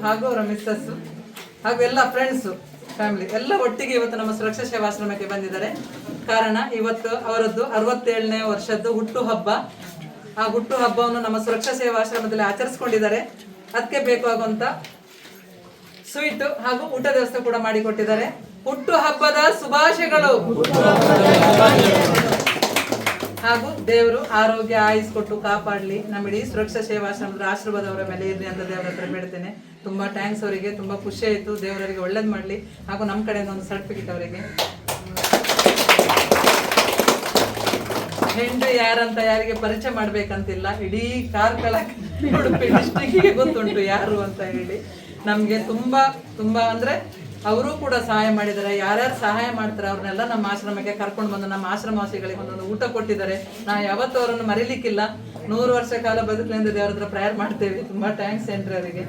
ಹಾಗೂ ಅವರ ಮಿಸ್ಸಸ್ ಹಾಗೂ ಎಲ್ಲ ಫ್ರೆಂಡ್ಸು ಫ್ಯಾಮಿಲಿ ಎಲ್ಲ ಒಟ್ಟಿಗೆ ಇವತ್ತು ನಮ್ಮ ಸುರಕ್ಷಾ ಸೇವಾಶ್ರಮಕ್ಕೆ ಬಂದಿದ್ದಾರೆ. ಕಾರಣ ಇವತ್ತು ಅವರದ್ದು 67ನೇ ವರ್ಷದ್ದು ಹುಟ್ಟುಹಬ್ಬ. ಆ ಹುಟ್ಟುಹಬ್ಬವನ್ನು ನಮ್ಮ ಸುರಕ್ಷಾ ಸೇವಾಶ್ರಮದಲ್ಲಿ ಆಚರಿಸ್ಕೊಂಡಿದ್ದಾರೆ. ಅದಕ್ಕೆ ಬೇಕಾಗುವಂತ ಸ್ವೀಟ್ ಹಾಗೂ ಊಟದ ವ್ಯವಸ್ಥೆ ಕೂಡ ಮಾಡಿಕೊಟ್ಟಿದ್ದಾರೆ. ಹುಟ್ಟುಹಬ್ಬದ ಶುಭಾಶಯಗಳು ಹಾಗೂ ದೇವರು ಆರೋಗ್ಯ ಆಯುಸ್ ಕೊಟ್ಟು ಕಾಪಾಡಲಿ. ನಮ್ಮ ಇಡೀ ಸುರಕ್ಷಾ ಸೇವಾಶ್ರಮದ ಆಶೀರ್ವಾದವರ ಮೇಲೆ ಇರಲಿ ಅಂತ ದೇವರ ಹತ್ರ ಬೇಡ್ತೇನೆ. ತುಂಬ ಥ್ಯಾಂಕ್ಸ್ ಅವರಿಗೆ, ತುಂಬ ಖುಷಿ ಆಯಿತು. ದೇವರಿಗೆ ಒಳ್ಳೇದು ಮಾಡಲಿ. ಹಾಗೂ ನಮ್ಮ ಕಡೆಯಿಂದ ಒಂದು ಸರ್ಟಿಫಿಕೇಟ್ ಅವರಿಗೆ. ಹೆಂಡು ಯಾರಂತ ಯಾರಿಗೆ ಪರಿಚಯ ಮಾಡ್ಬೇಕಂತಿಲ್ಲ, ಇಡೀ ಕಾರ್ಕಳ ಉಡುಪಿ ಡಿಸ್ಟ್ರಿಕ್ಕಿಗೆ ಗೊತ್ತುಂಟು ಯಾರು ಅಂತ ಹೇಳಿ. ನಮಗೆ ತುಂಬ ಅಂದರೆ ಅವರು ಕೂಡ ಸಹಾಯ ಮಾಡಿದ್ದಾರೆ. ಯಾರ್ಯಾರು ಸಹಾಯ ಮಾಡ್ತಾರೆ ಅವ್ರನ್ನೆಲ್ಲ ನಮ್ಮ ಆಶ್ರಮಕ್ಕೆ ಕರ್ಕೊಂಡು ಬಂದು ನಮ್ಮ ಆಶ್ರಮವಾಸಿಗಳಿಗೆ ಒಂದೊಂದು ಊಟ ಕೊಟ್ಟಿದ್ದಾರೆ. ನಾವು ಯಾವತ್ತೂ ಅವರನ್ನು ಮರೀಲಿಕ್ಕಿಲ್ಲ. 100 ವರ್ಷ ಕಾಲ ಬದುಕಲೆಂದು ದೇವರ ಹತ್ರ ಪ್ರೇಯರ್ ಮಾಡ್ತೇವೆ. ತುಂಬ ಥ್ಯಾಂಕ್ಸ್ ಹೆಂಡ್ರಿ ಅವರಿಗೆ.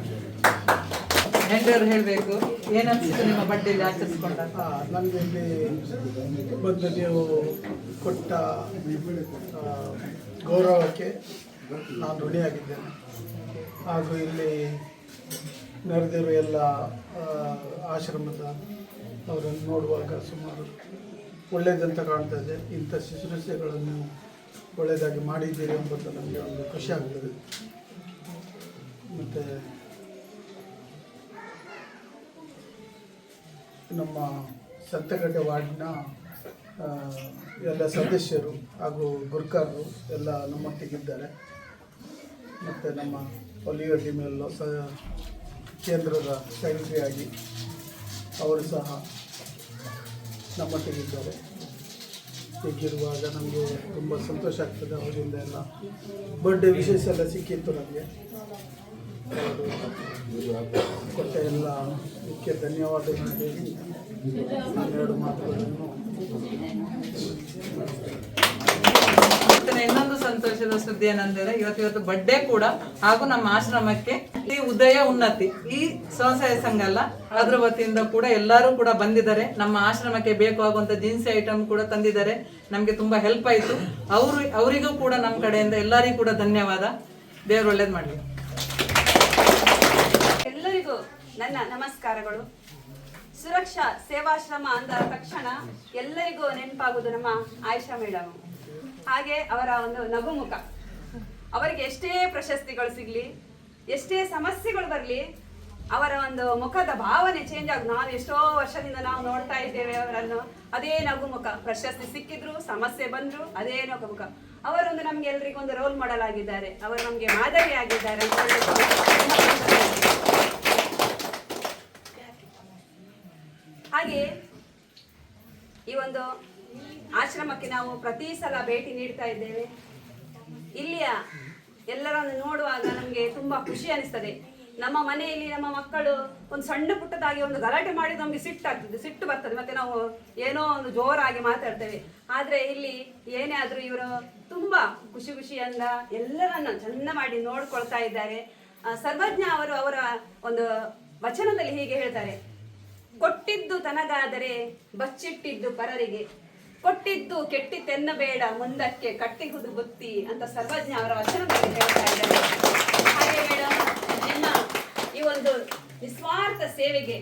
ಹೆಂಡ್ರವ್ರು ಹೇಳಬೇಕು, ಏನನ್ಸಿತ್ತು ನಿಮ್ಮ ಬಡ್ಡಿಯಲ್ಲಿ ಆಚರಿಸ್ಕೊಂಡಾಗ? ನನಗೆ ಇಲ್ಲಿ ಬಂದು ನೀವು ಕೊಟ್ಟ ಗೌರವಕ್ಕೆ ನಾನು ಋಣಿಯಾಗಿದ್ದೇನೆ. ಹಾಗೂ ಇಲ್ಲಿ ನೆರೆದಿರುವ ಎಲ್ಲ ಆಶ್ರಮದ ಅವರನ್ನು ನೋಡುವಾಗ ಸುಮಾರು ಒಳ್ಳೆಯದಂತ ಕಾಣ್ತಾ ಇದೆ. ಇಂಥ ಶುಶ್ರೂಷೆಗಳನ್ನು ಒಳ್ಳೆಯದಾಗಿ ಮಾಡಿದ್ದೀರಿ ಎಂಬುದು ನಮಗೆ ಒಂದು ಖುಷಿ ಆಗ್ತದೆ. ಮತ್ತು ನಮ್ಮ ಸಂತೆಕಟ್ಟೆ ವಾರ್ಡಿನ ಎಲ್ಲ ಸದಸ್ಯರು ಹಾಗೂ ಗುರ್ಕಾರರು ಎಲ್ಲ ನಮ್ಮೊಟ್ಟಿಗಿದ್ದಾರೆ. ಮತ್ತು ನಮ್ಮ ಒಲಿಯೋ ಡಿಮೆಲ್ಲೋ ಕೇಂದ್ರದ ಸೆಕ್ರೆಟರಿ ಆಗಿ ಅವರು ಸಹ ನಮ್ಮೊಟ್ಟಿಗಿದ್ದಾರೆ. ಹೀಗಿರುವಾಗ ನಮಗೆ ತುಂಬ ಸಂತೋಷ ಆಗ್ತದೆ. ಅವರಿಂದ ಎಲ್ಲ ಬರ್ಡೇ ವಿಶೇಷ ಎಲ್ಲ ಸಿಕ್ಕಿತ್ತು ನಮಗೆ. ಕೊಟ್ಟ ಎಲ್ಲ ಮುಖ್ಯ ಧನ್ಯವಾದಗಳನ್ನು ಹೇಳಿ ನಾನೆರಡು ಮಾತುಗಳನ್ನು. ಇನ್ನೊಂದು ಸಂತೋಷದ ಸುದ್ದಿ ಏನಂದ್ರೆ ಇವತ್ತು ಬರ್ಡೇ ಕೂಡ ಹಾಗೂ ನಮ್ಮ ಆಶ್ರಮಕ್ಕೆ ಈ ಉದಯ ಉನ್ನತಿ ಈ ಸ್ವಸಹಾಯ ಸಂಘ ಅಲ್ಲ, ಅದ್ರ ವತಿಯಿಂದ ಕೂಡ ಎಲ್ಲರೂ ಕೂಡ ಬಂದಿದ್ದಾರೆ. ನಮ್ಮ ಆಶ್ರಮಕ್ಕೆ ಬೇಕಾಗುವಂತ ದಿನಸಿ ಐಟಮ್ ಕೂಡ ತಂದಿದ್ದಾರೆ. ನಮ್ಗೆ ತುಂಬಾ ಹೆಲ್ಪ್ ಆಯ್ತು. ಅವರಿಗೂ ಕೂಡ ನಮ್ಮ ಕಡೆಯಿಂದ ಎಲ್ಲರಿಗೂ ಕೂಡ ಧನ್ಯವಾದ. ದೇವರು ಒಳ್ಳೇದ್ ಮಾಡ್ಲಿ. ಎಲ್ಲರಿಗೂ ನನ್ನ ನಮಸ್ಕಾರಗಳು. ಸುರಕ್ಷಾ ಸೇವಾಶ್ರಮ ಅಂದ ತಕ್ಷಣ ಎಲ್ಲರಿಗೂ ನೆನಪಾಗುವುದು ನಮ್ಮ ಆಯಿಷಾ ಮೇಡಮ್. ಹಾಗೆ ಅವರ ಒಂದು ನಗುಮುಖ. ಅವರಿಗೆ ಎಷ್ಟೇ ಪ್ರಶಸ್ತಿಗಳು ಸಿಗಲಿ, ಎಷ್ಟೇ ಸಮಸ್ಯೆಗಳು ಬರಲಿ, ಅವರ ಒಂದು ಮುಖದ ಭಾವನೆ ಚೇಂಜ್ ಆಗ. ನಾವು ಎಷ್ಟೋ ವರ್ಷದಿಂದ ನಾವು ನೋಡ್ತಾ ಇದ್ದೇವೆ ಅವರನ್ನು. ಅದೇ ನಗುಮುಖ. ಪ್ರಶಸ್ತಿ ಸಿಕ್ಕಿದ್ರು, ಸಮಸ್ಯೆ ಬಂದ್ರು, ಅದೇ ನಗುಮುಖ. ಅವರೊಂದು ನಮ್ಗೆ ಎಲ್ರಿಗೂ ಒಂದು ರೋಲ್ ಮಾಡೆಲ್ ಆಗಿದ್ದಾರೆ. ಅವರು ನಮ್ಗೆ ಮಾದರಿ ಆಗಿದ್ದಾರೆ. ಹಾಗೆ ಈ ಒಂದು ಆಶ್ರಮಕ್ಕೆ ನಾವು ಪ್ರತಿ ಸಲ ಭೇಟಿ ನೀಡ್ತಾ ಇದ್ದೇವೆ. ಇಲ್ಲಿಯ ಎಲ್ಲರನ್ನು ನೋಡುವಾಗ ನಮಗೆ ತುಂಬಾ ಖುಷಿ ಅನಿಸ್ತದೆ. ನಮ್ಮ ಮನೆಯಲ್ಲಿ ನಮ್ಮ ಮಕ್ಕಳು ಒಂದು ಸಣ್ಣ ಪುಟ್ಟದಾಗಿ ಒಂದು ಗಲಾಟೆ ಮಾಡಿ ನಮಗೆ ಸಿಟ್ಟು ಬರ್ತದೆ. ಮತ್ತೆ ನಾವು ಏನೋ ಒಂದು ಜೋರಾಗಿ ಮಾತಾಡ್ತೇವೆ. ಆದ್ರೆ ಇಲ್ಲಿ ಏನೇ ಆದ್ರೂ ಇವರು ತುಂಬಾ ಖುಷಿಯಿಂದ ಎಲ್ಲರನ್ನ ಚಂದ ಮಾಡಿ ನೋಡ್ಕೊಳ್ತಾ ಇದ್ದಾರೆ. ಸರ್ವಜ್ಞ ಅವರು ಅವರ ಒಂದು ವಚನದಲ್ಲಿ ಹೀಗೆ ಹೇಳ್ತಾರೆ: ಕೊಟ್ಟಿದ್ದು ತನಗಾದರೆ ಬಚ್ಚಿಟ್ಟಿದ್ದು ಪರರಿಗೆ, ಕೊಟ್ಟಿದ್ದು ಕೆಟ್ಟಿತೆನ್ನಬೇಡ ಮುಂದಕ್ಕೆ ಕಟ್ಟಿಹುದು ಬುತ್ತಿ ಅಂತ ಸರ್ವಜ್ಞ ಅವರ ವಚನದಲ್ಲಿ ಹೇಳ್ತಾ ಇದ್ದಾರೆ. ಹಾಗೆ ಮೇಡಮ್, ನಿಮ್ಮ ಈ ಒಂದು ನಿಸ್ವಾರ್ಥ ಸೇವೆಗೆ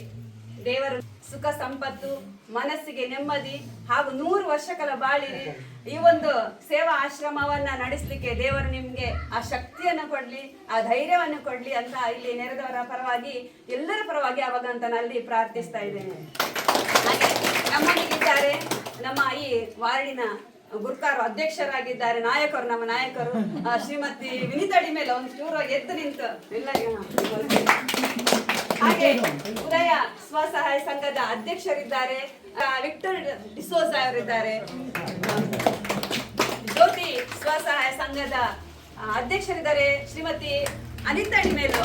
ದೇವರು ಸುಖ ಸಂಪತ್ತು, ಮನಸ್ಸಿಗೆ ನೆಮ್ಮದಿ ಹಾಗೂ 100 ವರ್ಷಗಳ ಬಾಳಿರಿ. ಈ ಒಂದು ಸೇವಾ ಆಶ್ರಮವನ್ನ ನಡೆಸಲಿಕ್ಕೆ ದೇವರು ನಿಮ್ಗೆ ಆ ಶಕ್ತಿಯನ್ನು ಕೊಡ್ಲಿ, ಆ ಧೈರ್ಯವನ್ನು ಕೊಡ್ಲಿ ಅಂತ ಇಲ್ಲಿ ನೆರೆದವರ ಪರವಾಗಿ, ಎಲ್ಲರ ಪರವಾಗಿ ಅವಾಗ ಅಂತ ಅಲ್ಲಿ ಪ್ರಾರ್ಥಿಸ್ತಾ ಇದ್ದೇನೆ. ಹಾಗೆ ನಮ್ಮೊಂದಿಗಿದ್ದಾರೆ ನಮ್ಮ ಈ ವಾರ್ಡಿನ ಗುರ್ಕಾರು ಅಧ್ಯಕ್ಷರಾಗಿದ್ದಾರೆ, ನಾಯಕರು, ನಮ್ಮ ನಾಯಕರು ಶ್ರೀಮತಿ ವಿನಿತಾ ಡಿಮೇಲ್. ಒಂದು ಚೂರು ಎದ್ದು ನಿಂತು ಎಲ್ಲ. ಹಾಗೆ ಉದಯ ಸ್ವಸಹಾಯ ಸಂಘದ ಅಧ್ಯಕ್ಷರಿದ್ದಾರೆ, ವಿಕ್ಟರ್ ಡಿಸೋಜ ಅವರಿದ್ದಾರೆ. ಜ್ಯೋತಿ ಸ್ವಸಹಾಯ ಸಂಘದ ಅಧ್ಯಕ್ಷರಿದ್ದಾರೆ ಶ್ರೀಮತಿ ಅನಿತಾ ಡಿಮೇಲ್.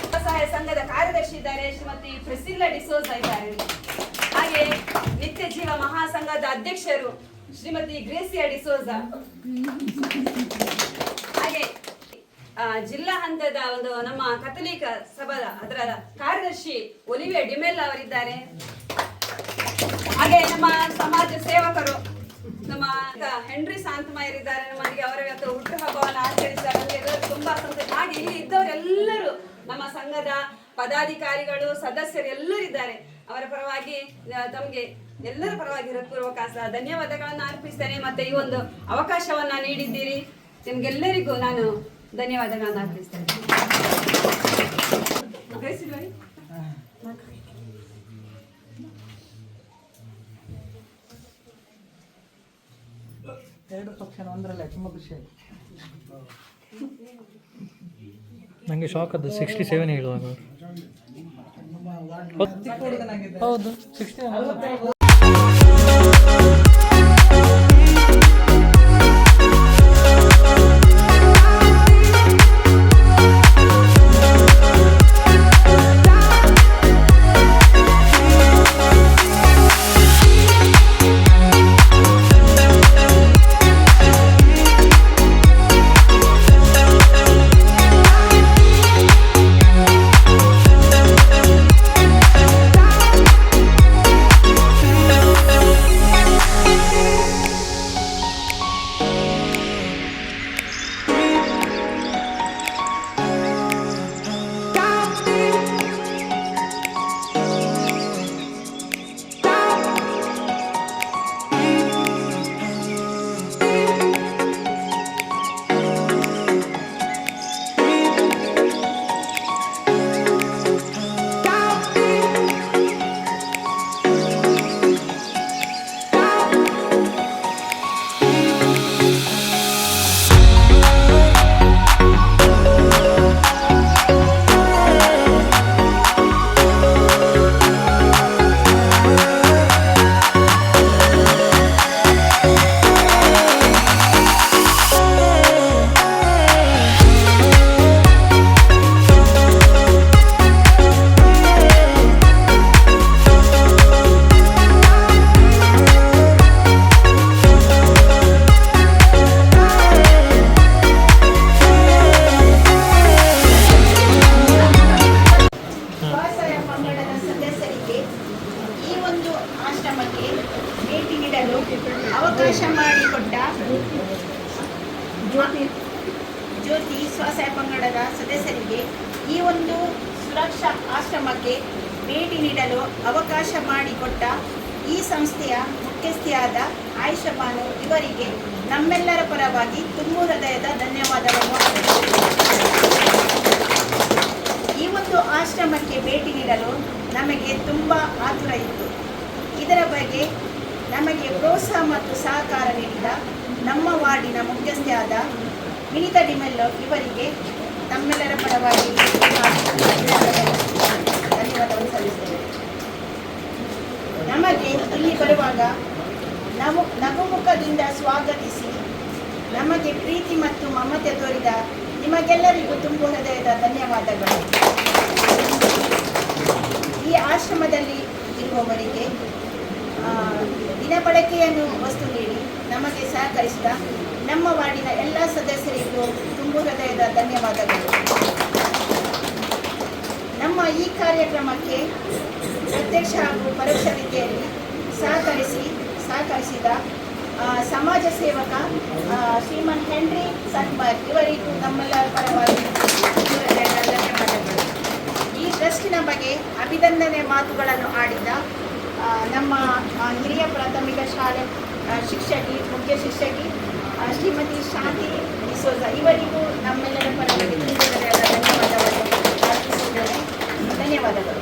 ಸ್ವಸಹಾಯ ಸಂಘದ ಕಾರ್ಯದರ್ಶಿ ಇದ್ದಾರೆ ಶ್ರೀಮತಿ ಪ್ರಿಸಿಲ್ಲಾ ಡಿಸೋಜ ಇದ್ದಾರೆ. ಹಾಗೆ ನಿತ್ಯ ಜೀವ ಮಹಾಸಂಘದ ಅಧ್ಯಕ್ಷರು ಶ್ರೀಮತಿ ಗ್ರೇಸಿಯಾ ಡಿಸೋಜ. ಹಾಗೆ ಜಿಲ್ಲಾ ಹಂತದ ಒಂದು ನಮ್ಮ ಕಥಲಿಕ ಸಭಾದ ಅದರ ಕಾರ್ಯದರ್ಶಿ ಒಲಿವಿಯಾ ಡಿಮೆಲ್ ಅವರಿದ್ದಾರೆ. ಹಾಗೆ ನಮ್ಮ ಸಮಾಜ ಸೇವಕರು ನಮ್ಮ ಹೆನ್ರಿ ಶಾಂತಮಯ್ಯರ್ ಇದ್ದಾರೆ. ನಮಗೆ ಅವರ ಇವತ್ತು ಹುಟ್ಟುಹಬ್ಬವನ್ನು ಆಚರಿಸಿದ್ದಾರೆ. ತುಂಬಾ ಸಂತೋಷ. ಹಾಗೆ ಇಲ್ಲಿ ಇದ್ದವರೆಲ್ಲರೂ ನಮ್ಮ ಸಂಘದ ಪದಾಧಿಕಾರಿಗಳು, ಸದಸ್ಯರು ಎಲ್ಲರಿದ್ದಾರೆ. ಅವರ ಪರವಾಗಿ ತಮಗೆ ಎಲ್ಲರ ಪರವಾಗಿ ಹೃತ್ಪೂರ್ವಕ ಧನ್ಯವಾದಗಳನ್ನು ಅರ್ಪಿಸ್ತೇನೆ. ಮತ್ತೆ ಈ ಒಂದು ಅವಕಾಶವನ್ನ ನೀಡಿದ್ದೀರಿ, ನಿಮ್ಗೆಲ್ಲರಿಗೂ ನಾನು ಧನ್ಯವಾದಗಳನ್ನು ಅರ್ಪಿಸ್ತೇನೆ. ಎರಡು ಪಕ್ಷ ಒಂದರಲ್ಲೇ ತುಂಬ ಖುಷಿಯಾಗಿ ನನಗೆ ಶಾಕ್ ಅದು 67 ಹೇಳುವಾಗ. ಚಿಕ್ಕ ಹುಡುಗನಾಗಿದ್ದೆ. ಹೌದು 67. ಅವಕಾಶ ಮಾಡಿಕೊಟ್ಟ ಜ್ಯೋತಿ ಸ್ವಸಹಾಯ ಪಂಗಡದ ಸದಸ್ಯರಿಗೆ ಈ ಒಂದು ಸುರಕ್ಷಾ ಆಶ್ರಮಕ್ಕೆ ಭೇಟಿ ನೀಡಲು ಅವಕಾಶ ಮಾಡಿಕೊಟ್ಟ ಈ ಸಂಸ್ಥೆಯ ಮುಖ್ಯಸ್ಥೆಯಾದ ಆಯಿಷಾ ಬಾನು ಇವರಿಗೆ ನಮ್ಮೆಲ್ಲರ ಪರವಾಗಿ ತುಂಬು ಹೃದಯದ ಧನ್ಯವಾದವನ್ನು. ಈ ಒಂದು ಆಶ್ರಮಕ್ಕೆ ಭೇಟಿ ನೀಡಲು ನಮಗೆ ತುಂಬ ಆತುರ ಇತ್ತು. ಇದರ ಬಗ್ಗೆ ನಮಗೆ ಪ್ರೋತ್ಸಾಹ ಮತ್ತು ಸಹಕಾರ ನೀಡಿದ ನಮ್ಮ ವಾರ್ಡಿನ ಮುಖ್ಯಸ್ಥೆಯಾದ ವಿನಿತಾ ಡಿಮೆಲ್ಲೋ ಇವರಿಗೆ ನಮ್ಮೆಲ್ಲರ ಪರವಾಗಿ ಧನ್ಯವಾದವನ್ನು ಸಲ್ಲಿಸುತ್ತೇವೆ. ನಮಗೆ ಇಲ್ಲಿ ಬರುವಾಗ ನಗುಮುಖದಿಂದ ಸ್ವಾಗತಿಸಿ ನಮಗೆ ಪ್ರೀತಿ ಮತ್ತು ಮಮತೆ ತೋರಿದ ನಿಮಗೆಲ್ಲರಿಗೂ ತುಂಬು ಹೃದಯದ ಧನ್ಯವಾದಗಳು. ಈ ಆಶ್ರಮದಲ್ಲಿ ಇರುವವರಿಗೆ ದಿನಬಳಕೆಯನ್ನು ವಸ್ತು ನೀಡಿ ನಮಗೆ ಸಹಕರಿಸಿದ ನಮ್ಮ ವಾರ್ಡಿನ ಎಲ್ಲ ಸದಸ್ಯರಿಗೂ ತುಂಬು ಹೃದಯದ ಧನ್ಯವಾದಗಳು. ನಮ್ಮ ಈ ಕಾರ್ಯಕ್ರಮಕ್ಕೆ ಪ್ರತ್ಯಕ್ಷ ಹಾಗೂ ಪರೋಕ್ಷ ರೀತಿಯಲ್ಲಿ ಸಹಕರಿಸಿದ ಸಮಾಜ ಸೇವಕ ಶ್ರೀಮನ್ ಹೆನ್ರಿ ಸನ್ಬರ್ಗ್ ಇವರಿಗೂ ನಮ್ಮೆಲ್ಲರ ಪರವಾಗಿ ಧನ್ಯವಾದಗಳು. ಈ ಟ್ರಸ್ಟಿನ ಬಗ್ಗೆ ಅಭಿನಂದನೆ ಮಾತುಗಳನ್ನು ಆಡಿದ ನಮ್ಮ ಹಿರಿಯ ಪ್ರಾಥಮಿಕ ಶಾಲೆ ಮುಖ್ಯ ಶಿಕ್ಷಕಿ ಶ್ರೀಮತಿ ಶಾಂತಿ ಡಿಸೋಜ ಇವರಿಗೂ ನಮ್ಮೆಲ್ಲರ ಪರವಾಗಿ ಧನ್ಯವಾದವನ್ನು ಅರ್ಪಿಸಿದ್ದೇನೆ. ಧನ್ಯವಾದಗಳು.